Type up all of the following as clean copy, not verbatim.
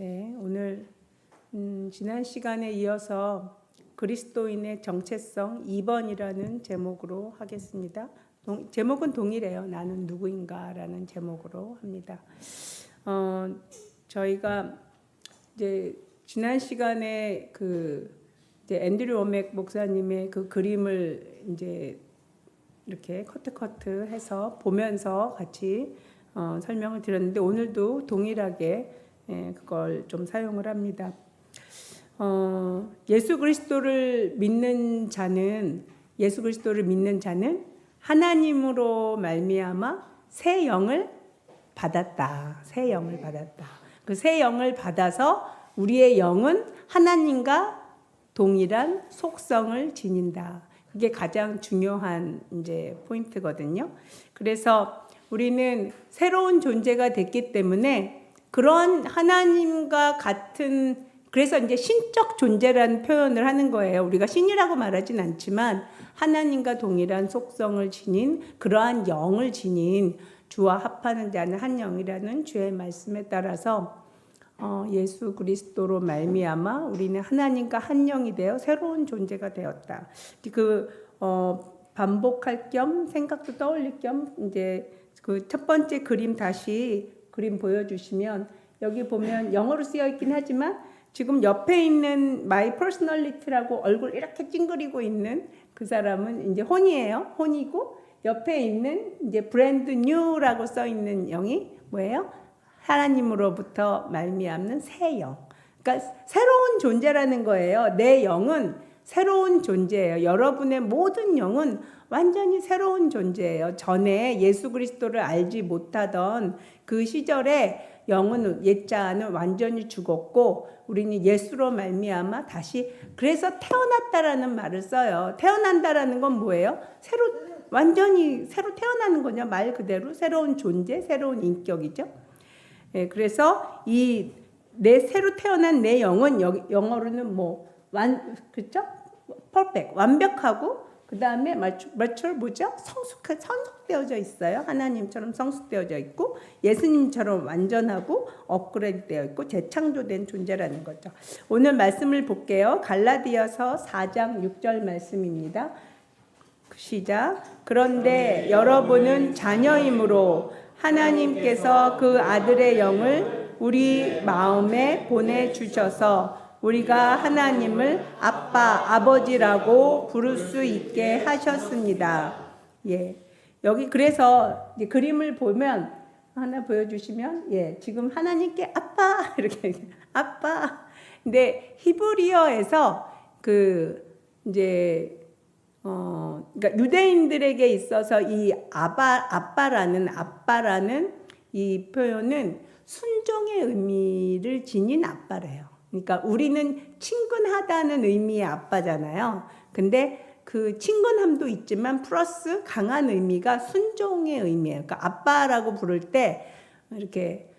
네, 오늘 지난 시간에 이어서 그리스도인의 정체성 2번이라는 제목으로 하겠습니다. 제목은 동일해요. 나는 누구인가라는 제목으로 합니다. 저희가 이제 지난 시간에 이제 앤드류 워맥 목사님의 그 그림을 이제 이렇게 커트해서 보면서 같이 설명을 드렸는데 오늘도 동일하게 그걸 좀 사용을 합니다. 예수 그리스도를 믿는 자는 하나님으로 말미암아 새 영을 받았다. 새 영을 받았다. 그 새 영을 받아서 우리의 영은 하나님과 동일한 속성을 지닌다. 그게 가장 중요한 이제 포인트거든요. 그래서 우리는 새로운 존재가 됐기 때문에 그런 하나님과 같은, 그래서 이제 신적 존재라는 표현을 하는 거예요. 우리가 신이라고 말하진 않지만 하나님과 동일한 속성을 지닌 그러한 영을 지닌 주와 합하는 자는 한 영이라는 주의 말씀에 따라서 예수 그리스도로 말미암아 우리는 하나님과 한 영이 되어 새로운 존재가 되었다. 반복할 겸 생각도 떠올릴 겸 이제 그 첫 번째 그림 다시 그림 보여주시면 여기 보면 영어로 쓰여 있긴 하지만 지금 옆에 있는 My Personality라고 얼굴 이렇게 찡그리고 있는 그 사람은 이제 혼이에요. 혼이고 옆에 있는 이제 Brand New라고 써 있는 영이 뭐예요? 하나님으로부터 말미암는 새 영. 그러니까 새로운 존재라는 거예요. 내 영은 새로운 존재예요. 여러분의 모든 영은 완전히 새로운 존재예요. 전에 예수 그리스도를 알지 못하던 그 시절에 영은 옛자는 완전히 죽었고 우리는 예수로 말미암아 다시, 그래서 태어났다라는 말을 써요. 태어난다라는 건 뭐예요? 완전히 새로 태어나는 거냐, 말 그대로 새로운 존재, 새로운 인격이죠. 예, 그래서 새로 태어난 내 영은 영어로는 그렇죠? perfect, 완벽하고 그 다음에 mature 뭐죠? 성숙되어져 있어요. 하나님처럼 성숙되어져 있고 예수님처럼 완전하고 업그레이드되어 있고 재창조된 존재라는 거죠. 오늘 말씀을 볼게요. 갈라디아서 4장 6절 말씀입니다. 시작. 그런데 여러분은 자녀이므로 하나님께서 그 아들의 영을 우리 마음에 보내주셔서 우리가 하나님을 아빠, 아버지라고 부를 수 있게 하셨습니다. 예. 여기 그래서 이제 그림을 보면 하나 보여주시면, 예. 지금 하나님께 아빠, 이렇게, 아빠. 근데 히브리어에서 그러니까 유대인들에게 있어서 이 아빠라는 이 표현은 순종의 의미를 지닌 아빠래요. 그러니까 우리는 친근하다는 의미의 아빠잖아요. 근데 그 친근함도 있지만 플러스 강한 의미가 순종의 의미예요. 그러니까 아빠라고 부를 때 이렇게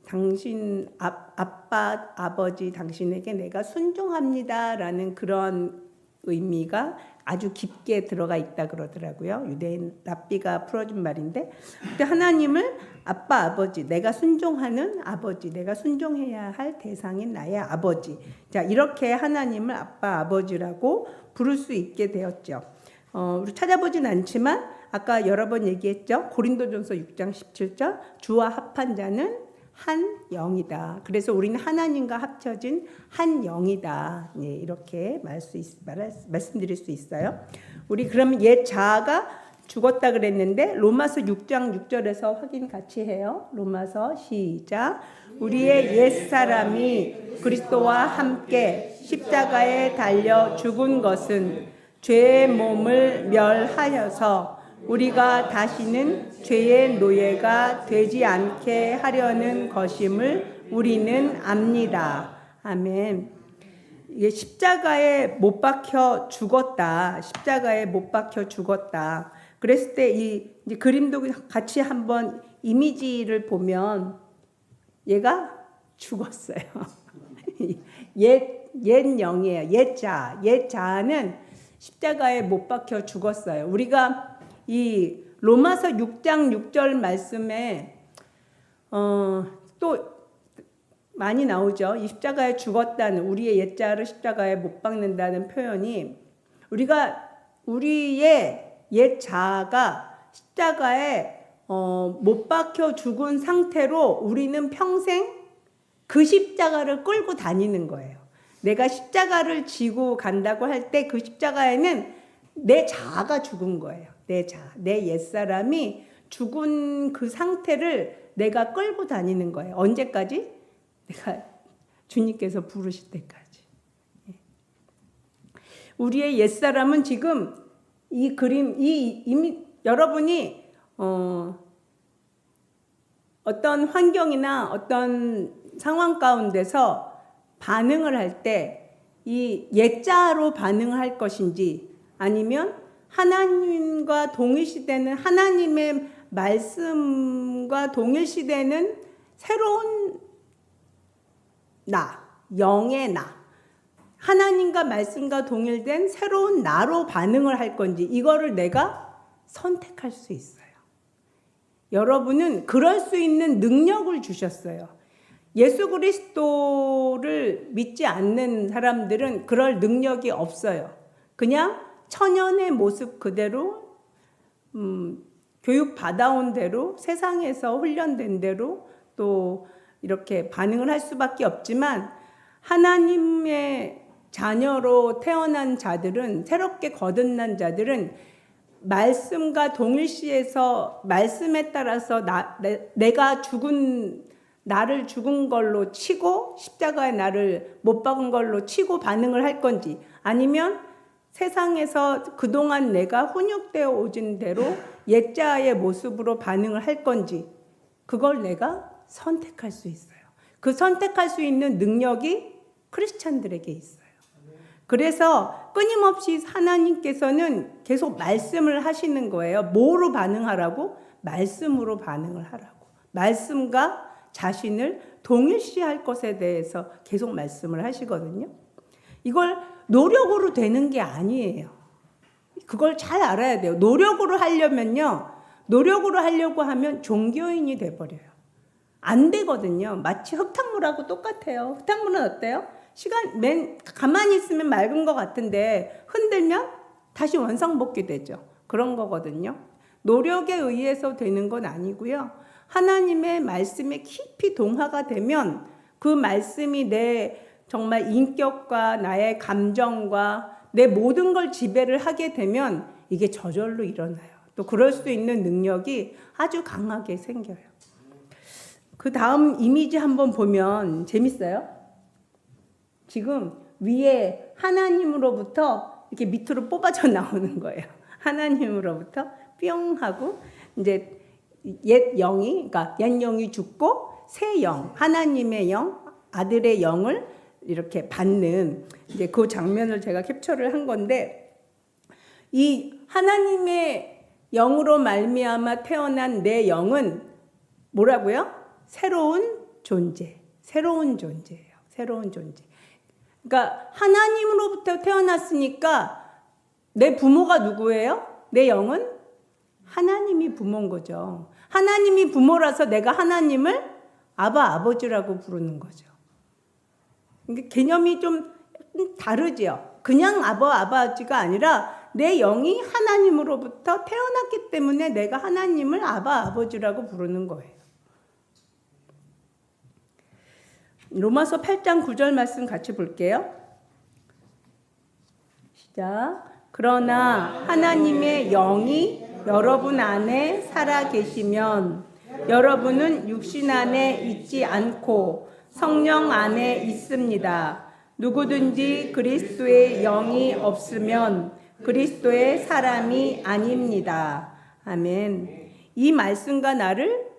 당신 아빠, 아버지 당신에게 내가 순종합니다라는 그런 의미가 아주 깊게 들어가 있다 그러더라고요. 유대인 랍비가 풀어준 말인데, 근데 하나님을 아빠, 아버지, 내가 순종하는 아버지, 내가 순종해야 할 대상인 나의 아버지. 자, 이렇게 하나님을 아빠, 아버지라고 부를 수 있게 되었죠. 우리 찾아보진 않지만 아까 여러 번 얘기했죠. 고린도전서 6장 17절, 주와 합한 자는 한 영이다. 그래서 우리는 하나님과 합쳐진 한 영이다. 예, 이렇게 말씀드릴 수 있어요. 우리 그러면 옛 자아가 죽었다 그랬는데 로마서 6장 6절에서 확인 같이 해요. 로마서 시작. 우리의 옛사람이 그리스도와 함께 십자가에 달려 죽은 것은 죄의 몸을 멸하여서 우리가 다시는 죄의 노예가 되지 않게 하려는 것임을 우리는 압니다. 아멘. 이게 십자가에 못 박혀 죽었다. 십자가에 못 박혀 죽었다. 그랬을 때 이제 그림도 같이 한번 이미지를 보면 얘가 죽었어요. 옛 영이에요. 옛 자아는 십자가에 못 박혀 죽었어요. 우리가 이 로마서 6장 6절 말씀에 또 많이 나오죠. 이 십자가에 죽었다는, 우리의 옛자를 십자가에 못 박는다는 표현이, 우리가 우리의 옛자가 십자가에 못 박혀 죽은 상태로 우리는 평생 그 십자가를 끌고 다니는 거예요. 내가 십자가를 지고 간다고 할 때 그 십자가에는 내 자아가 죽은 거예요. 내 자아, 내 옛사람이 죽은 그 상태를 내가 끌고 다니는 거예요. 언제까지? 내가 주님께서 부르실 때까지. 우리의 옛사람은 지금 이 그림, 이미 여러분이 어떤 환경이나 어떤 상황 가운데서 반응을 할 때 이 옛자로 반응을 할 것인지, 아니면 하나님과 동일시되는 하나님의 말씀과 동일시되는 새로운 나, 영의 나, 하나님과 말씀과 동일된 새로운 나로 반응을 할 건지, 이거를 내가 선택할 수 있어요. 여러분은 그럴 수 있는 능력을 주셨어요. 예수 그리스도를 믿지 않는 사람들은 그럴 능력이 없어요. 그냥 천연의 모습 그대로, 교육 받아온 대로, 세상에서 훈련된 대로 또 이렇게 반응을 할 수밖에 없지만, 하나님의 자녀로 태어난 자들은, 새롭게 거듭난 자들은 말씀과 동일시해서 말씀에 따라서 내가 나를 죽은 걸로 치고 십자가에 나를 못 박은 걸로 치고 반응을 할 건지, 아니면 세상에서 그동안 내가 훈육되어 오진 대로 옛자의 모습으로 반응을 할 건지, 그걸 내가 선택할 수 있어요. 그 선택할 수 있는 능력이 크리스찬들에게 있어요. 그래서 끊임없이 하나님께서는 계속 말씀을 하시는 거예요. 뭐로 반응하라고? 말씀으로 반응을 하라고. 말씀과 자신을 동일시할 것에 대해서 계속 말씀을 하시거든요. 이걸 노력으로 되는 게 아니에요. 그걸 잘 알아야 돼요. 노력으로 하려고 하면 종교인이 돼버려요. 안 되거든요. 마치 흙탕물하고 똑같아요. 흙탕물은 어때요? 가만히 있으면 맑은 것 같은데 흔들면 다시 원상복귀 되죠. 그런 거거든요. 노력에 의해서 되는 건 아니고요. 하나님의 말씀에 깊이 동화가 되면 그 말씀이 내 정말 인격과 나의 감정과 내 모든 걸 지배를 하게 되면 이게 저절로 일어나요. 또 그럴 수 있는 능력이 아주 강하게 생겨요. 그 다음 이미지 한번 보면 재밌어요. 지금 위에 하나님으로부터 이렇게 밑으로 뽑아져 나오는 거예요. 하나님으로부터 뿅 하고 이제 옛 영이, 그러니까 옛 영이 죽고 새 영, 하나님의 영, 아들의 영을 이렇게 받는 이제 그 장면을 제가 캡처를 한 건데, 이 하나님의 영으로 말미암아 태어난 내 영은 뭐라고요? 새로운 존재예요. 새로운 존재. 그러니까 하나님으로부터 태어났으니까 내 부모가 누구예요? 내 영은 하나님이 부모인 거죠. 하나님이 부모라서 내가 하나님을 아버지라고 부르는 거죠. 그러니까 개념이 좀 다르죠. 그냥 아버지가 아니라 내 영이 하나님으로부터 태어났기 때문에 내가 하나님을 아버지라고 부르는 거예요. 로마서 8장 9절 말씀 같이 볼게요. 시작. 그러나 하나님의 영이 여러분 안에 살아 계시면 여러분은 육신 안에 있지 않고 성령 안에 있습니다. 누구든지 그리스도의 영이 없으면 그리스도의 사람이 아닙니다. 아멘. 이 말씀과 나를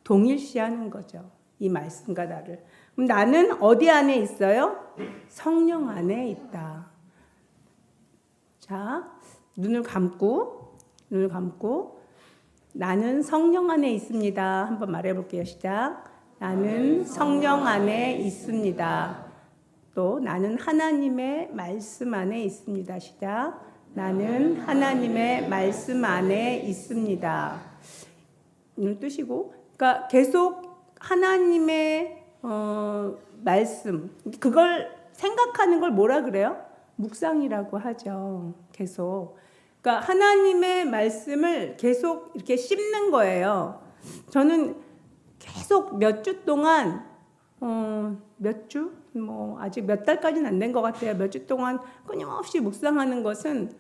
동일시하는 거죠. 이 말씀과 나를. 그럼 나는 어디 안에 있어요? 성령 안에 있다. 자, 눈을 감고 나는 성령 안에 있습니다. 한번 말해볼게요. 시작. 나는 성령 안에 있습니다. 또 나는 하나님의 말씀 안에 있습니다. 시작. 나는 하나님의 말씀 안에 있습니다. 눈을 뜨시고, 그러니까 계속 하나님의 말씀, 그걸 생각하는 걸 뭐라 그래요? 묵상이라고 하죠. 계속. 그러니까 하나님의 말씀을 계속 이렇게 씹는 거예요. 저는 계속 몇 주 동안 몇 주? 아직 몇 달까지는 안 된 것 같아요. 몇 주 동안 끊임없이 묵상하는 것은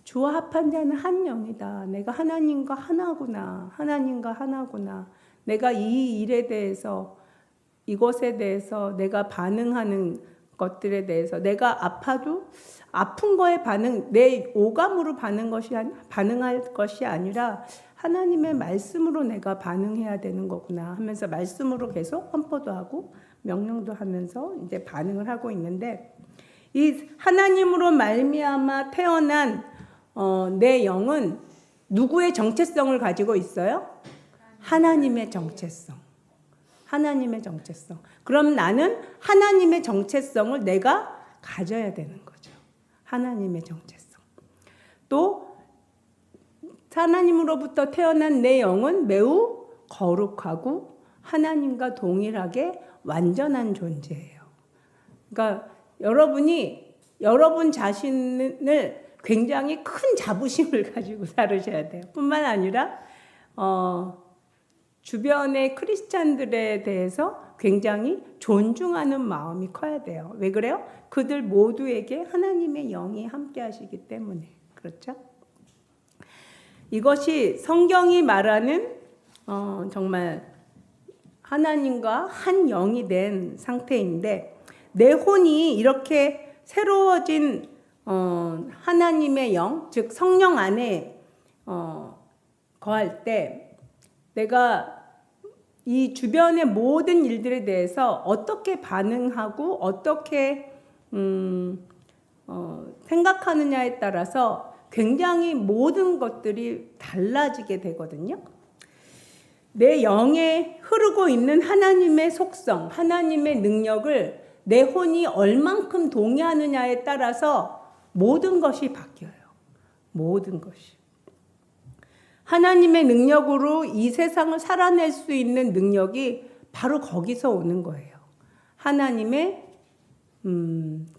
주와 합한 자는 한 영이다. 내가 하나님과 하나구나. 하나님과 하나구나. 내가 이 일에 대해서, 이것에 대해서 내가 반응하는 것들에 대해서, 내가 아파도 아픈 거에 내 오감으로 반응할 것이 아니라 하나님의 말씀으로 내가 반응해야 되는 거구나 하면서 말씀으로 계속 선포도 하고 명령도 하면서 이제 반응을 하고 있는데, 이 하나님으로 말미암아 태어난 내 영은 누구의 정체성을 가지고 있어요? 하나님의 정체성. 하나님의 정체성. 그럼 나는 하나님의 정체성을 내가 가져야 되는 거죠. 하나님의 정체성. 또 하나님으로부터 태어난 내 영은 매우 거룩하고 하나님과 동일하게 완전한 존재예요. 그러니까 여러분이 여러분 자신을 굉장히 큰 자부심을 가지고 살으셔야 돼요. 뿐만 아니라 주변의 크리스찬들에 대해서 굉장히 존중하는 마음이 커야 돼요. 왜 그래요? 그들 모두에게 하나님의 영이 함께 하시기 때문에. 그렇죠? 이것이 성경이 말하는 정말 하나님과 한 영이 된 상태인데, 내 혼이 이렇게 새로워진 하나님의 영, 즉 성령 안에 거할 때 내가 이 주변의 모든 일들에 대해서 어떻게 반응하고 어떻게 생각하느냐에 따라서 굉장히 모든 것들이 달라지게 되거든요. 내 영에 흐르고 있는 하나님의 속성, 하나님의 능력을 내 혼이 얼만큼 동의하느냐에 따라서 모든 것이 바뀌어요. 모든 것이. 하나님의 능력으로 이 세상을 살아낼 수 있는 능력이 바로 거기서 오는 거예요. 하나님의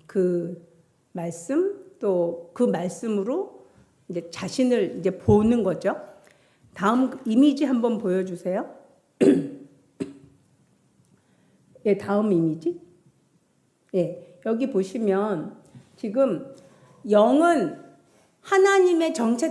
그 말씀, 또 그 말씀으로 이제 자신을 이제 보는 거죠. 다음 이미지 한번 보여주세요. 예, 다음 이미지. 예, 여기 보시면 지금 영은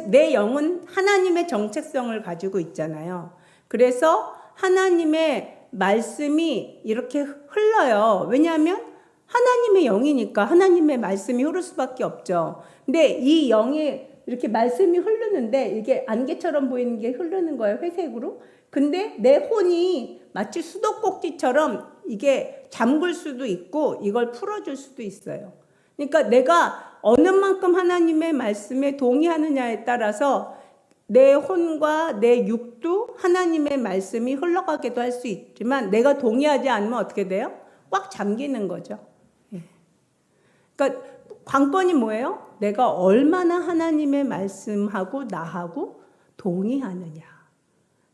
내 영은 하나님의 정체성을 가지고 있잖아요. 그래서 하나님의 말씀이 이렇게 흘러요. 왜냐하면 하나님의 영이니까 하나님의 말씀이 흐를 수밖에 없죠. 근데 이 영이 이렇게 말씀이 흐르는데 이게 안개처럼 보이는 게 흐르는 거예요. 회색으로. 근데 내 혼이 마치 수도꼭지처럼 이게 잠글 수도 있고 이걸 풀어줄 수도 있어요. 그러니까 내가 어느 만큼 하나님의 말씀에 동의하느냐에 따라서 내 혼과 내 육도 하나님의 말씀이 흘러가기도 할 수 있지만, 내가 동의하지 않으면 어떻게 돼요? 꽉 잠기는 거죠. 그러니까 관건이 뭐예요? 내가 얼마나 하나님의 말씀하고 나하고 동의하느냐.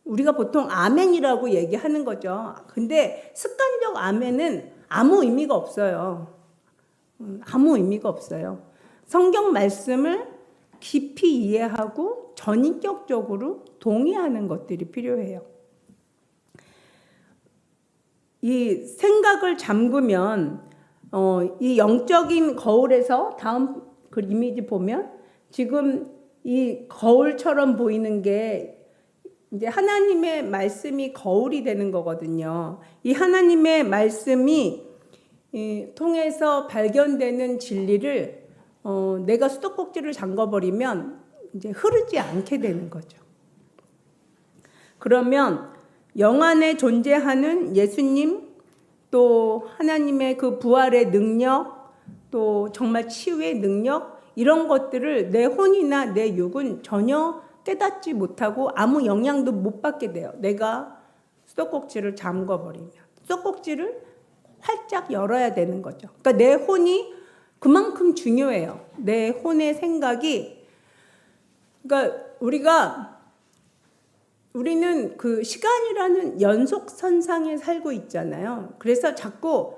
우리가 보통 아멘이라고 얘기하는 거죠. 근데 습관적 아멘은 아무 의미가 없어요. 아무 의미가 없어요. 성경 말씀을 깊이 이해하고 전인격적으로 동의하는 것들이 필요해요. 이 생각을 잠그면 이 영적인 거울에서 다음 그 이미지 보면 지금 이 거울처럼 보이는 게 이제 하나님의 말씀이 거울이 되는 거거든요. 이 하나님의 말씀이 통해서 발견되는 진리를 내가 수도꼭지를 잠궈버리면 이제 흐르지 않게 되는 거죠. 그러면 영 안에 존재하는 예수님, 또 하나님의 그 부활의 능력, 또 정말 치유의 능력, 이런 것들을 내 혼이나 내 육은 전혀 깨닫지 못하고 아무 영향도 못 받게 돼요. 내가 수도꼭지를 잠궈버리면. 수도꼭지를 활짝 열어야 되는 거죠. 그러니까 내 혼이 그만큼 중요해요. 내 혼의 생각이. 그러니까 우리는 그 시간이라는 연속선상에 살고 있잖아요. 그래서 자꾸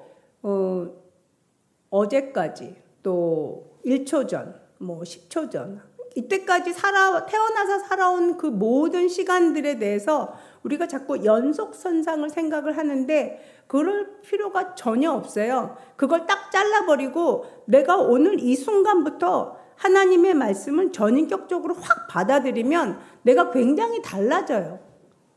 어제까지 또 1초 전, 뭐 10초 전, 이때까지 태어나서 살아온 그 모든 시간들에 대해서 우리가 자꾸 연속선상을 생각을 하는데 그럴 필요가 전혀 없어요. 그걸 딱 잘라버리고 내가 오늘 이 순간부터 하나님의 말씀을 전인격적으로 확 받아들이면 내가 굉장히 달라져요.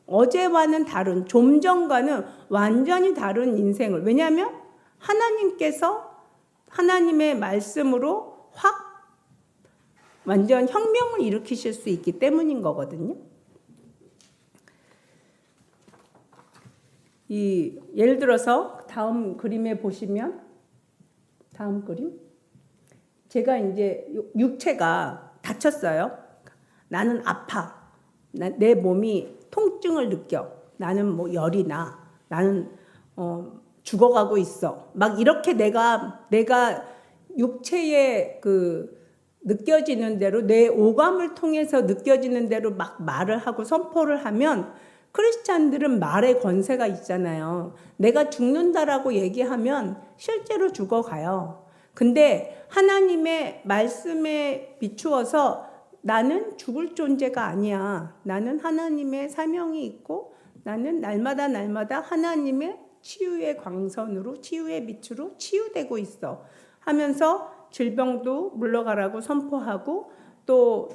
어제와는 다른, 좀 전과는 완전히 다른 인생을. 왜냐하면 하나님께서 하나님의 말씀으로 확 완전 혁명을 일으키실 수 있기 때문인 거거든요. 예를 들어서 다음 그림에 보시면, 다음 그림, 제가 이제 육체가 다쳤어요. 나는 아파. 내 몸이 통증을 느껴. 나는 뭐 열이 나. 나는 죽어가고 있어. 막 이렇게 내가 육체에 느껴지는 대로, 내 오감을 통해서 느껴지는 대로 막 말을 하고 선포를 하면, 크리스찬들은 말의 권세가 있잖아요. 내가 죽는다라고 얘기하면 실제로 죽어가요. 근데 하나님의 말씀에 비추어서 나는 죽을 존재가 아니야. 나는 하나님의 사명이 있고 나는 날마다 하나님의 치유의 광선으로, 치유의 빛으로 치유되고 있어 하면서 질병도 물러가라고 선포하고, 또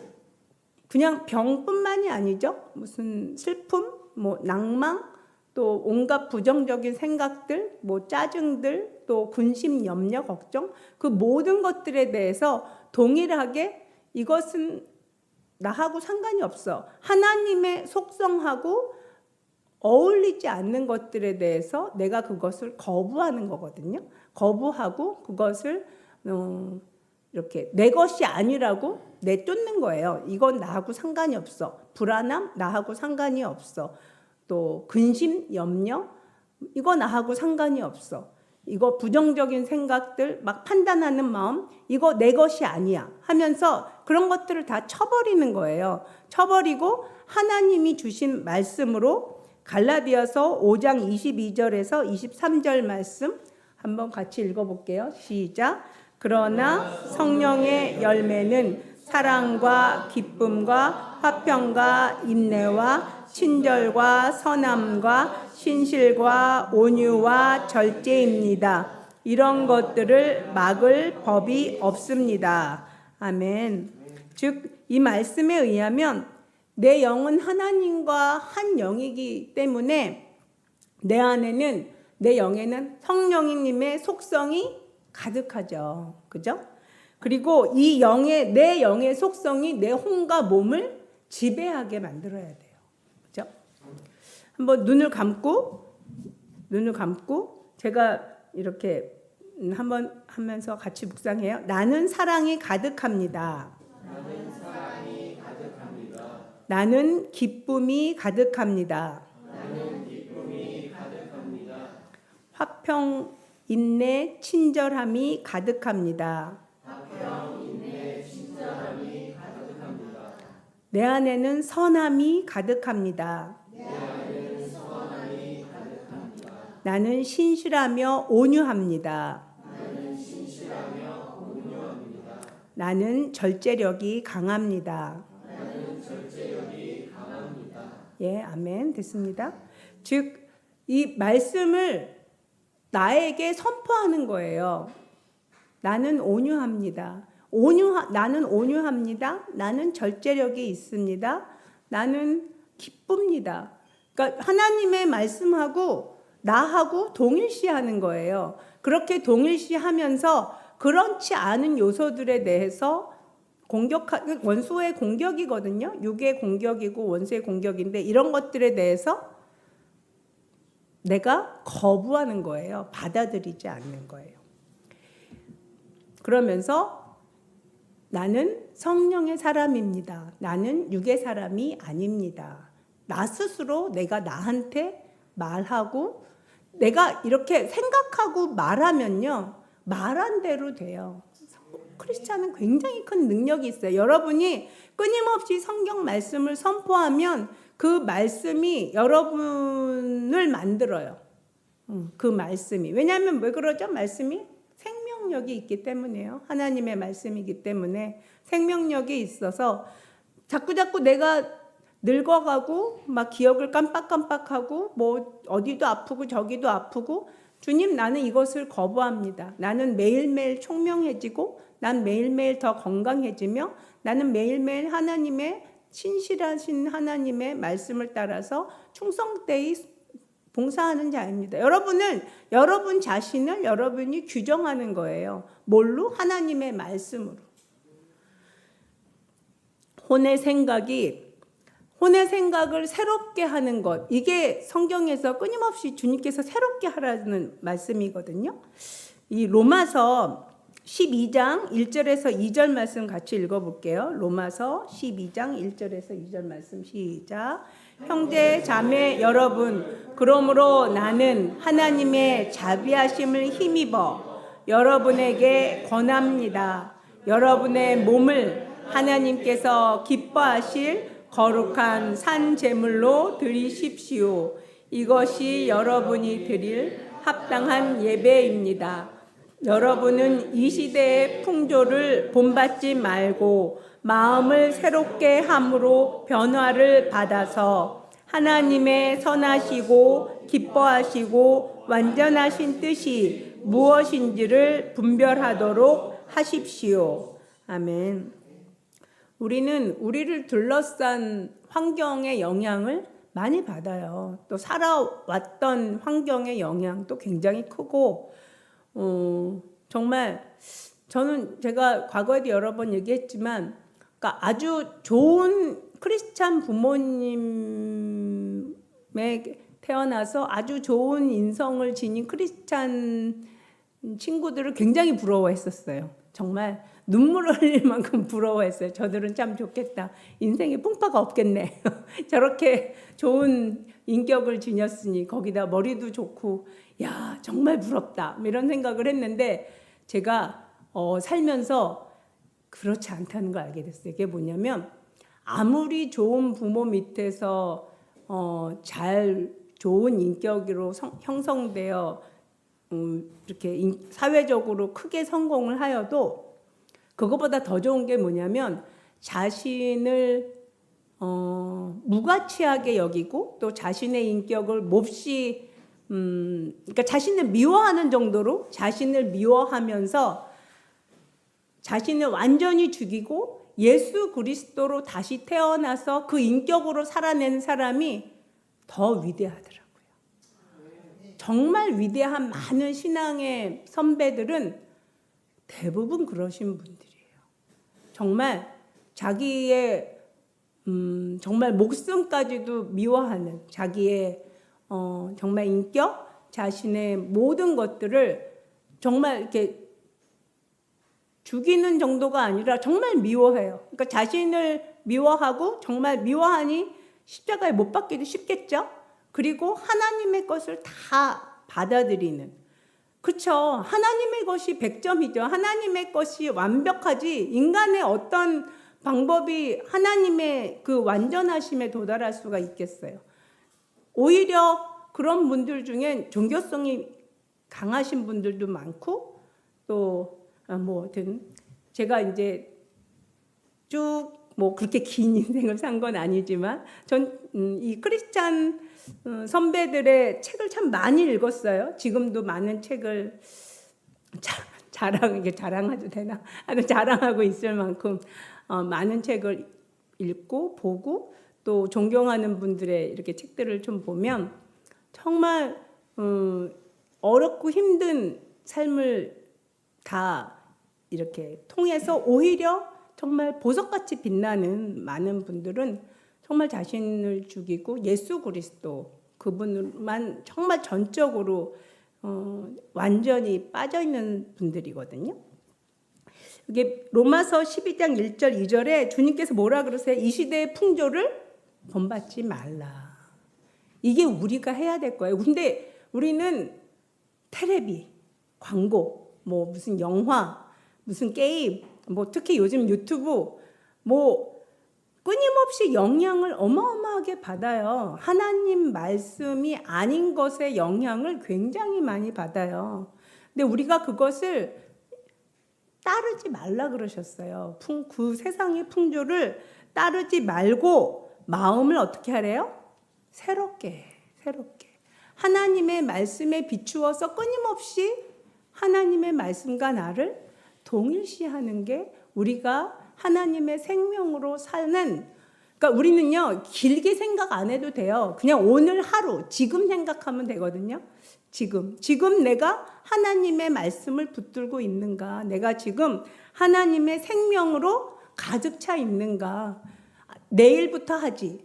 그냥 병뿐만이 아니죠. 무슨 슬픔, 뭐 낭망, 또 온갖 부정적인 생각들, 뭐 짜증들, 또 근심, 염려, 걱정, 그 모든 것들에 대해서 동일하게 이것은 나하고 상관이 없어. 하나님의 속성하고 어울리지 않는 것들에 대해서 내가 그것을 거부하는 거거든요. 거부하고 그것을 이렇게 내 것이 아니라고 내쫓는 거예요. 이건 나하고 상관이 없어. 불안함, 나하고 상관이 없어. 또 근심, 염려, 이거 나하고 상관이 없어. 이거 부정적인 생각들, 막 판단하는 마음, 이거 내 것이 아니야 하면서 그런 것들을 다 쳐버리는 거예요. 쳐버리고 하나님이 주신 말씀으로 갈라디아서 5장 22절에서 23절 말씀 한번 같이 읽어볼게요. 시작. 그러나 성령의 열매는 사랑과 기쁨과 화평과 인내와 친절과 선함과 신실과 온유와 절제입니다. 이런 것들을 막을 법이 없습니다. 아멘. 즉, 이 말씀에 의하면 내 영은 하나님과 한 영이기 때문에 내 영에는 성령님의 속성이 가득하죠. 그죠? 그리고 내 영의 속성이 내 혼과 몸을 지배하게 만들어야 돼요. 그죠? 한번 눈을 감고 제가 이렇게 한번 하면서 같이 묵상해요. 나는 사랑이 가득합니다. 나는 기쁨이 가득합니다. 화평, 인내, 친절함이 가득합니다. 내 안에는 선함이 가득합니다. 나는 신실하며 온유합니다. 나는 절제력이 강합니다. 예, 아멘. 됐습니다. 즉, 이 말씀을 나에게 선포하는 거예요. 나는 온유합니다. 나는 온유합니다. 나는 절제력이 있습니다. 나는 기쁩니다. 그러니까 하나님의 말씀하고 나하고 동일시하는 거예요. 그렇게 동일시하면서 그렇지 않은 요소들에 대해서 원수의 공격이거든요. 육의 공격이고 원수의 공격인데 이런 것들에 대해서 내가 거부하는 거예요. 받아들이지 않는 거예요. 그러면서 나는 성령의 사람입니다. 나는 육의 사람이 아닙니다. 나 스스로 내가 나한테 말하고 내가 이렇게 생각하고 말하면요. 말한 대로 돼요. 크리스찬은 굉장히 큰 능력이 있어요. 여러분이 끊임없이 성경 말씀을 선포하면 그 말씀이 여러분을 만들어요. 그 말씀이. 왜냐하면 왜 그러죠? 말씀이 생명력이 있기 때문이에요. 하나님의 말씀이기 때문에 생명력이 있어서 자꾸 내가 늙어가고 막 기억을 깜빡깜빡하고 뭐 어디도 아프고 저기도 아프고, 주님 나는 이것을 거부합니다. 나는 매일매일 총명해지고 난 매일매일 더 건강해지며 나는 매일매일 하나님의 신실하신 하나님의 말씀을 따라서 충성되이 봉사하는 자입니다. 여러분 자신을 여러분이 규정하는 거예요. 뭘로? 하나님의 말씀으로. 혼의 생각을 새롭게 하는 것, 이게 성경에서 끊임없이 주님께서 새롭게 하라는 말씀이거든요. 이 로마서 12장 1절에서 2절 말씀 같이 읽어볼게요. 로마서 12장 1절에서 2절 말씀 시작. 형제 자매 여러분, 그러므로 나는 하나님의 자비하심을 힘입어 여러분에게 권합니다. 여러분의 몸을 하나님께서 기뻐하실 거룩한 산 제물로 드리십시오. 이것이 여러분이 드릴 합당한 예배입니다. 여러분은 이 시대의 풍조를 본받지 말고 마음을 새롭게 함으로 변화를 받아서 하나님의 선하시고 기뻐하시고 완전하신 뜻이 무엇인지를 분별하도록 하십시오. 아멘. 우리는 우리를 둘러싼 환경의 영향을 많이 받아요. 또 살아왔던 환경의 영향도 굉장히 크고, 정말 저는 제가 과거에도 여러 번 얘기했지만, 그러니까 아주 좋은 크리스찬 부모님에 태어나서 아주 좋은 인성을 지닌 크리스찬 친구들을 굉장히 부러워했었어요. 정말 눈물 흘릴 만큼 부러워했어요. 저들은 참 좋겠다. 인생에 풍파가 없겠네. 저렇게 좋은 인격을 지녔으니, 거기다 머리도 좋고, 야 정말 부럽다, 이런 생각을 했는데, 제가 살면서 그렇지 않다는 걸 알게 됐어요. 이게 뭐냐면, 아무리 좋은 부모 밑에서 좋은 인격으로 형성되어 이렇게 사회적으로 크게 성공을 하여도, 그거보다 더 좋은 게 뭐냐면 자신을 무가치하게 여기고 또 자신의 인격을 몹시 그러니까 자신을 미워하는 정도로 자신을 미워하면서 자신을 완전히 죽이고 예수 그리스도로 다시 태어나서 그 인격으로 살아낸 사람이 더 위대하더라고요. 정말 위대한 많은 신앙의 선배들은 대부분 그러신 분들이에요. 정말 자기의 정말 목숨까지도 미워하는 자기의 정말 인격, 자신의 모든 것들을 정말 이렇게 죽이는 정도가 아니라 정말 미워해요. 그러니까 자신을 미워하고 정말 미워하니 십자가에 못 박기도 쉽겠죠. 그리고 하나님의 것을 다 받아들이는, 그렇죠. 하나님의 것이 100점이죠. 하나님의 것이 완벽하지 인간의 어떤 방법이 하나님의 그 완전하심에 도달할 수가 있겠어요. 오히려 그런 분들 중엔 종교성이 강하신 분들도 많고, 또 뭐든 제가 이제 쭉 뭐 그렇게 긴 인생을 산 건 아니지만 전 이 크리스찬 선배들의 책을 참 많이 읽었어요. 지금도 많은 책을 이게 자랑해도 되나? 하여튼 자랑하고 있을 만큼 많은 책을 읽고 보고, 또 존경하는 분들의 이렇게 책들을 좀 보면 정말 어렵고 힘든 삶을 다 이렇게 통해서 오히려 정말 보석같이 빛나는 많은 분들은 정말 자신을 죽이고 예수 그리스도 그분만 정말 전적으로 완전히 빠져있는 분들이거든요. 이게 로마서 12장 1절 2절에 주님께서 뭐라 그러세요? 이 시대의 풍조를 본받지 말라. 이게 우리가 해야 될 거예요. 근데 우리는 텔레비, 광고, 뭐 무슨 영화, 무슨 게임, 뭐 특히 요즘 유튜브, 뭐 끊임없이 영향을 어마어마하게 받아요. 하나님 말씀이 아닌 것에 영향을 굉장히 많이 받아요. 근데 우리가 그것을 따르지 말라 그러셨어요. 그 세상의 풍조를 따르지 말고 마음을 어떻게 하래요? 새롭게. 하나님의 말씀에 비추어서 끊임없이 하나님의 말씀과 나를 동일시하는 게 우리가 하나님의 생명으로 사는, 그러니까 우리는요 길게 생각 안 해도 돼요. 그냥 오늘 하루 지금 생각하면 되거든요. 지금 내가 하나님의 말씀을 붙들고 있는가, 내가 지금 하나님의 생명으로 가득 차 있는가. 내일부터 하지,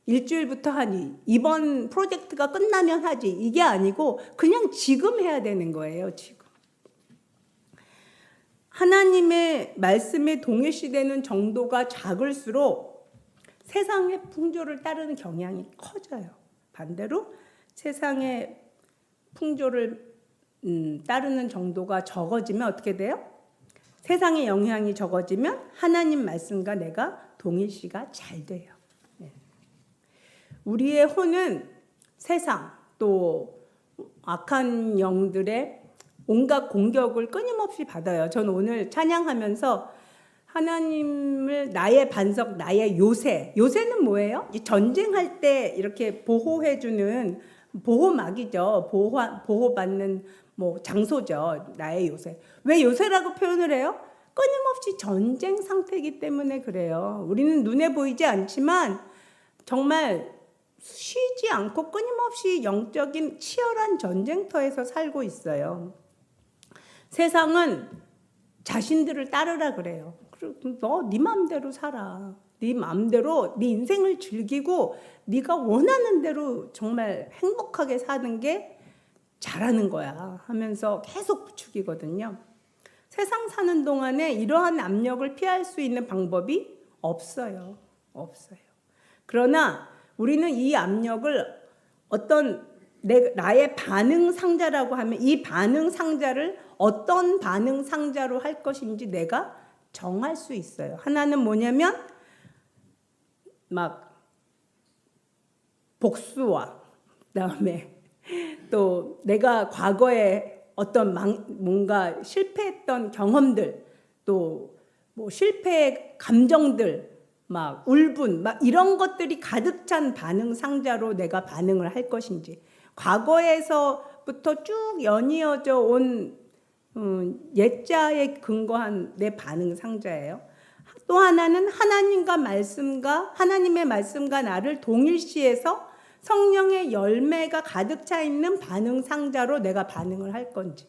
일주일부터 하니, 이번 프로젝트가 끝나면 하지, 이게 아니고 그냥 지금 해야 되는 거예요. 지금 하나님의 말씀에 동일시되는 정도가 작을수록 세상의 풍조를 따르는 경향이 커져요. 반대로 세상의 풍조를 따르는 정도가 적어지면 어떻게 돼요? 세상의 영향이 적어지면 하나님 말씀과 내가 동일시가 잘 돼요. 우리의 혼은 세상 또 악한 영들의 온갖 공격을 끊임없이 받아요. 저는 오늘 찬양하면서 하나님을 나의 반석, 나의 요새는 뭐예요? 전쟁할 때 이렇게 보호해주는 보호막이죠. 보호받는 장소죠. 나의 요새. 왜 요새라고 표현을 해요? 끊임없이 전쟁 상태이기 때문에 그래요. 우리는 눈에 보이지 않지만 정말 쉬지 않고 끊임없이 영적인 치열한 전쟁터에서 살고 있어요. 세상은 자신들을 따르라 그래요. 너 네 마음대로 살아. 네 마음대로 네 인생을 즐기고 네가 원하는 대로 정말 행복하게 사는 게 잘하는 거야 하면서 계속 부추기거든요. 세상 사는 동안에 이러한 압력을 피할 수 있는 방법이 없어요. 그러나 우리는 이 압력을 어떤 나의 반응 상자라고 하면 이 반응 상자를 어떤 반응 상자로 할 것인지 내가 정할 수 있어요. 하나는 뭐냐면 막 복수와 그다음에 또 내가 과거에 어떤 뭔가 실패했던 경험들, 또 실패의 감정들, 막 울분, 막 이런 것들이 가득 찬 반응 상자로 내가 반응을 할 것인지, 과거에서부터 쭉 연이어져 온 옛자에 근거한 내 반응 상자예요. 또 하나는 하나님의 말씀과 나를 동일시해서 성령의 열매가 가득 차 있는 반응 상자로 내가 반응을 할 건지,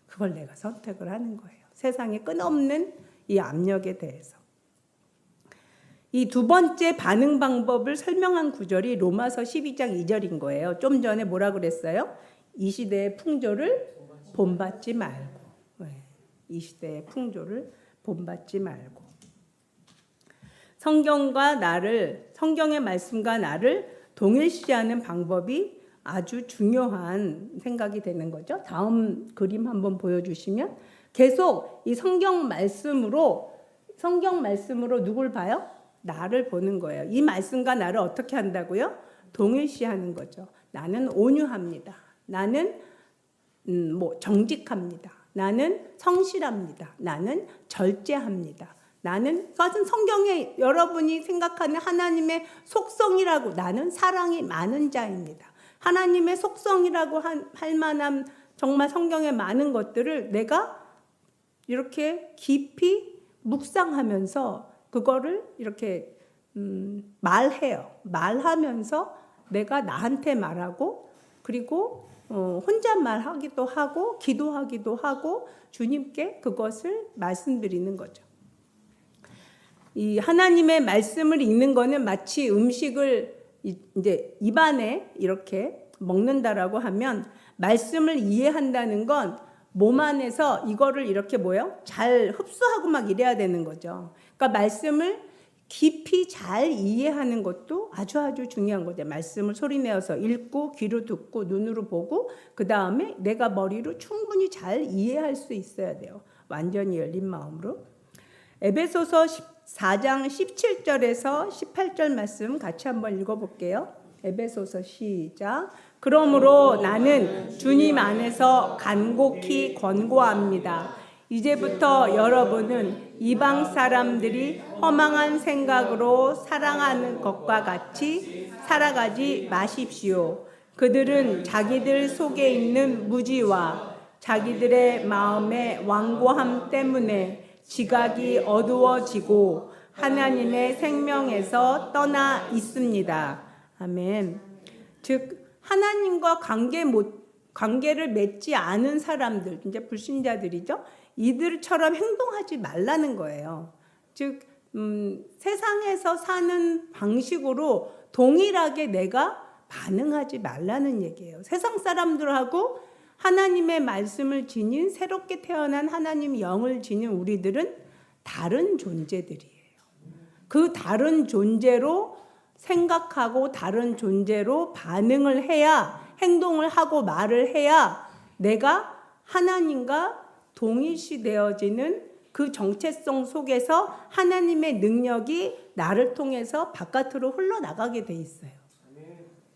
그걸 내가 선택을 하는 거예요. 세상에 끝없는 이 압력에 대해서. 이 두 번째 반응 방법을 설명한 구절이 로마서 12장 2절인 거예요. 좀 전에 뭐라 그랬어요? 이 시대의 풍조를 본받지 말고. 이 시대의 풍조를 본받지 말고. 성경의 말씀과 나를 동일시하는 방법이 아주 중요한 생각이 되는 거죠. 다음 그림 한번 보여주시면 계속 이 성경 말씀으로 누굴 봐요? 나를 보는 거예요. 이 말씀과 나를 어떻게 한다고요? 동일시하는 거죠. 나는 온유합니다. 나는 정직합니다. 나는 성실합니다. 나는 절제합니다. 그것은 성경에 여러분이 생각하는 하나님의 속성이라고, 나는 사랑이 많은 자입니다. 하나님의 속성이라고 할 만한 정말 성경의 많은 것들을 내가 이렇게 깊이 묵상하면서 그거를 이렇게 말해요. 말하면서 내가 나한테 말하고, 그리고 혼자 말하기도 하고 기도하기도 하고 주님께 그것을 말씀드리는 거죠. 이 하나님의 말씀을 읽는 거는 마치 음식을 이제 입안에 이렇게 먹는다라고 하면, 말씀을 이해한다는 건 몸 안에서 이거를 이렇게 잘 흡수하고 막 이래야 되는 거죠. 그러니까 말씀을 깊이 잘 이해하는 것도 아주 중요한 거죠. 말씀을 소리내어서 읽고 귀로 듣고 눈으로 보고 그 다음에 내가 머리로 충분히 잘 이해할 수 있어야 돼요. 완전히 열린 마음으로. 에베소서 4장 17절에서 18절 말씀 같이 한번 읽어볼게요. 에베소서 시작. 그러므로 나는 주님 안에서 간곡히 권고합니다. 이제부터 여러분은 이방 사람들이 허망한 생각으로 사랑하는 것과 같이 살아가지 마십시오. 그들은 자기들 속에 있는 무지와 자기들의 마음의 완고함 때문에 지각이 어두워지고 하나님의 생명에서 떠나 있습니다. 아멘. 즉 하나님과 관계를 맺지 않은 사람들, 이제 불신자들이죠. 이들처럼 행동하지 말라는 거예요. 즉 세상에서 사는 방식으로 동일하게 내가 반응하지 말라는 얘기예요. 세상 사람들하고 하나님의 말씀을 지닌 새롭게 태어난 하나님 영을 지닌 우리들은 다른 존재들이에요. 그 다른 존재로 생각하고 다른 존재로 반응을 해야, 행동을 하고 말을 해야 내가 하나님과 동일시되어지는 그 정체성 속에서 하나님의 능력이 나를 통해서 바깥으로 흘러나가게 돼 있어요.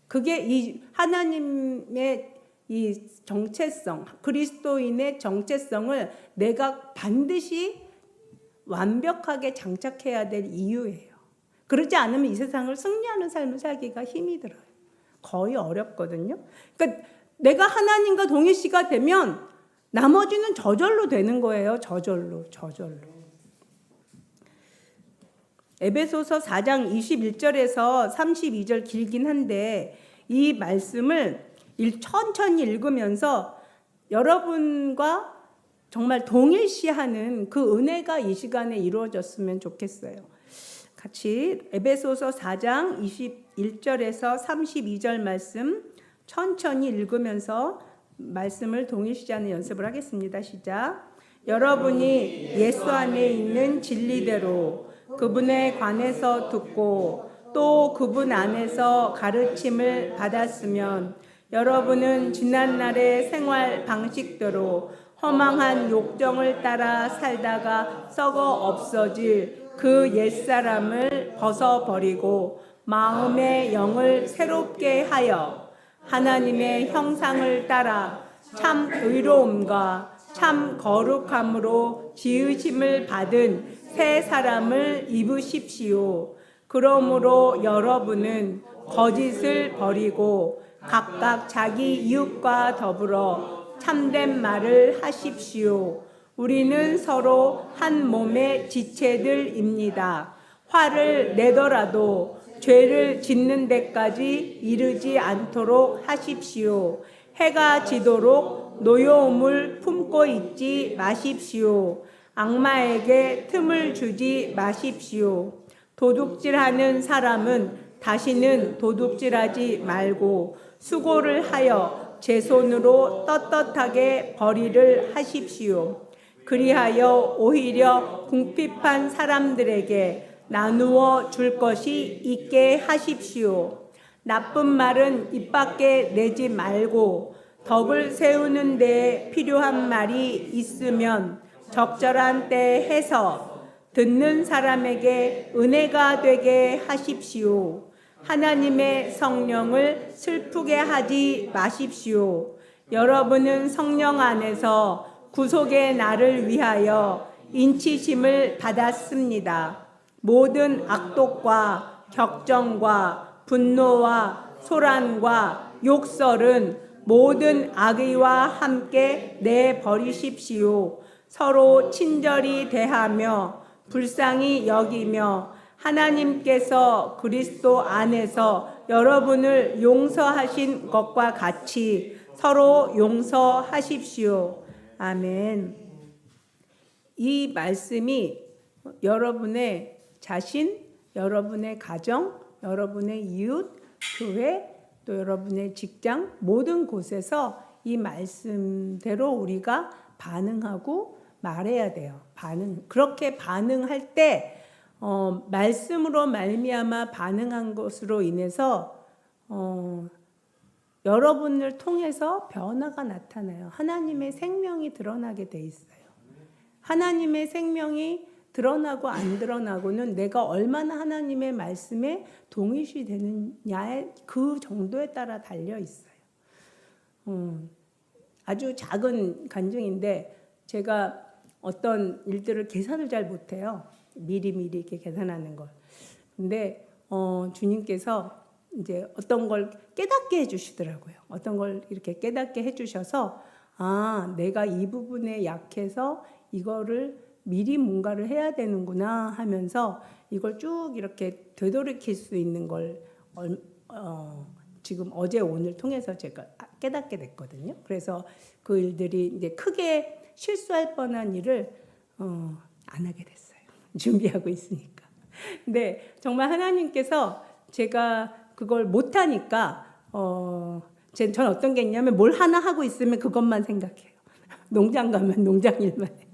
그게 이 하나님의 이 정체성, 그리스도인의 정체성을 내가 반드시 완벽하게 장착해야 될 이유예요. 그러지 않으면 이 세상을 승리하는 삶을 살기가 힘이 들어요. 거의 어렵거든요. 그러니까 내가 하나님과 동일시가 되면 나머지는 저절로 되는 거예요. 저절로. 에베소서 4장 21절에서 32절 길긴 한데 이 말씀을 천천히 읽으면서 여러분과 정말 동일시하는 그 은혜가 이 시간에 이루어졌으면 좋겠어요. 같이 에베소서 4장 21절에서 32절 말씀 천천히 읽으면서 말씀을 동일시하는 연습을 하겠습니다. 시작. 여러분이 예수 안에 있는 진리대로 그분에 관해서 듣고 또 그분 안에서 가르침을 받았으면 여러분은 지난날의 생활 방식대로 허망한 욕정을 따라 살다가 썩어 없어질 그 옛사람을 벗어버리고 마음의 영을 새롭게 하여 하나님의 형상을 따라 참 의로움과 참 거룩함으로 지으심을 받은 새 사람을 입으십시오. 그러므로 여러분은 거짓을 버리고 각각 자기 이웃과 더불어 참된 말을 하십시오. 우리는 서로 한 몸의 지체들입니다. 화를 내더라도 죄를 짓는 데까지 이르지 않도록 하십시오. 해가 지도록 노여움을 품고 있지 마십시오. 악마에게 틈을 주지 마십시오. 도둑질하는 사람은 다시는 도둑질하지 말고 수고를 하여 제 손으로 떳떳하게 벌이를 하십시오. 그리하여 오히려 궁핍한 사람들에게 나누어 줄 것이 있게 하십시오. 나쁜 말은 입 밖에 내지 말고 덕을 세우는 데 필요한 말이 있으면 적절한 때 해서 듣는 사람에게 은혜가 되게 하십시오. 하나님의 성령을 슬프게 하지 마십시오. 여러분은 성령 안에서 구속의 날을 위하여 인치심을 받았습니다. 모든 악독과 격정과 분노와 소란과 욕설은 모든 악의와 함께 내버리십시오. 서로 친절히 대하며 불쌍히 여기며 하나님께서 그리스도 안에서 여러분을 용서하신 것과 같이 서로 용서하십시오. 아멘. 이 말씀이 여러분의 자신, 여러분의 가정, 여러분의 이웃, 교회, 또 여러분의 직장 모든 곳에서 이 말씀대로 우리가 반응하고 말해야 돼요. 그렇게 반응할 때 말씀으로 말미암아 반응한 것으로 인해서 여러분을 통해서 변화가 나타나요. 하나님의 생명이 드러나게 돼 있어요. 하나님의 생명이 드러나고 안 드러나고는 내가 얼마나 하나님의 말씀에 동의시 되느냐의 그 정도에 따라 달려 있어요. 아주 작은 간증인데 제가 어떤 일들을 계산을 잘 못해요. 미리미리 이렇게 계산하는 걸. 근데 주님께서 이제 어떤 걸 깨닫게 해주시더라고요. 어떤 걸 이렇게 깨닫게 해주셔서 내가 이 부분에 약해서 이거를 미리 뭔가를 해야 되는구나 하면서 이걸 쭉 이렇게 되돌이킬 수 있는 걸 지금 어제 오늘 통해서 제가 깨닫게 됐거든요. 그래서 그 일들이 이제 크게 실수할 뻔한 일을 안 하게 됐어요. 준비하고 있으니까. 근데 정말 하나님께서 제가 그걸 못하니까 전 어떤 게 있냐면 뭘 하나 하고 있으면 그것만 생각해요. 농장 가면 농장 일만 해.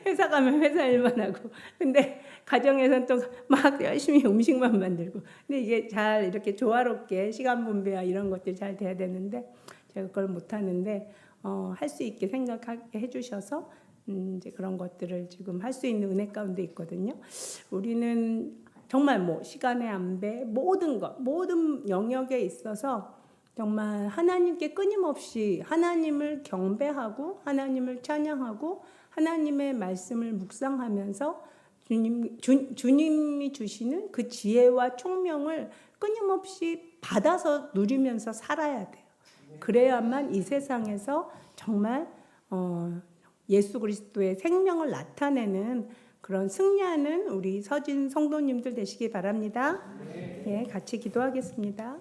회사 가면 회사 일만 하고. 근데 가정에서는 또 막 열심히 음식만 만들고. 근데 이게 잘 이렇게 조화롭게 시간 분배와 이런 것들이 잘 돼야 되는데 제가 그걸 못하는데 할 수 있게 생각하게 해주셔서 이제 그런 것들을 지금 할 수 있는 은혜 가운데 있거든요. 우리는 정말 뭐 시간의 안배 모든 것 모든 영역에 있어서 정말 하나님께 끊임없이 하나님을 경배하고 하나님을 찬양하고 하나님의 말씀을 묵상하면서 주님이 주시는 그 지혜와 총명을 끊임없이 받아서 누리면서 살아야 돼요. 그래야만 이 세상에서 정말 예수 그리스도의 생명을 나타내는 그런 승리하는 우리 서진 성도님들 되시기 바랍니다. 네, 같이 기도하겠습니다.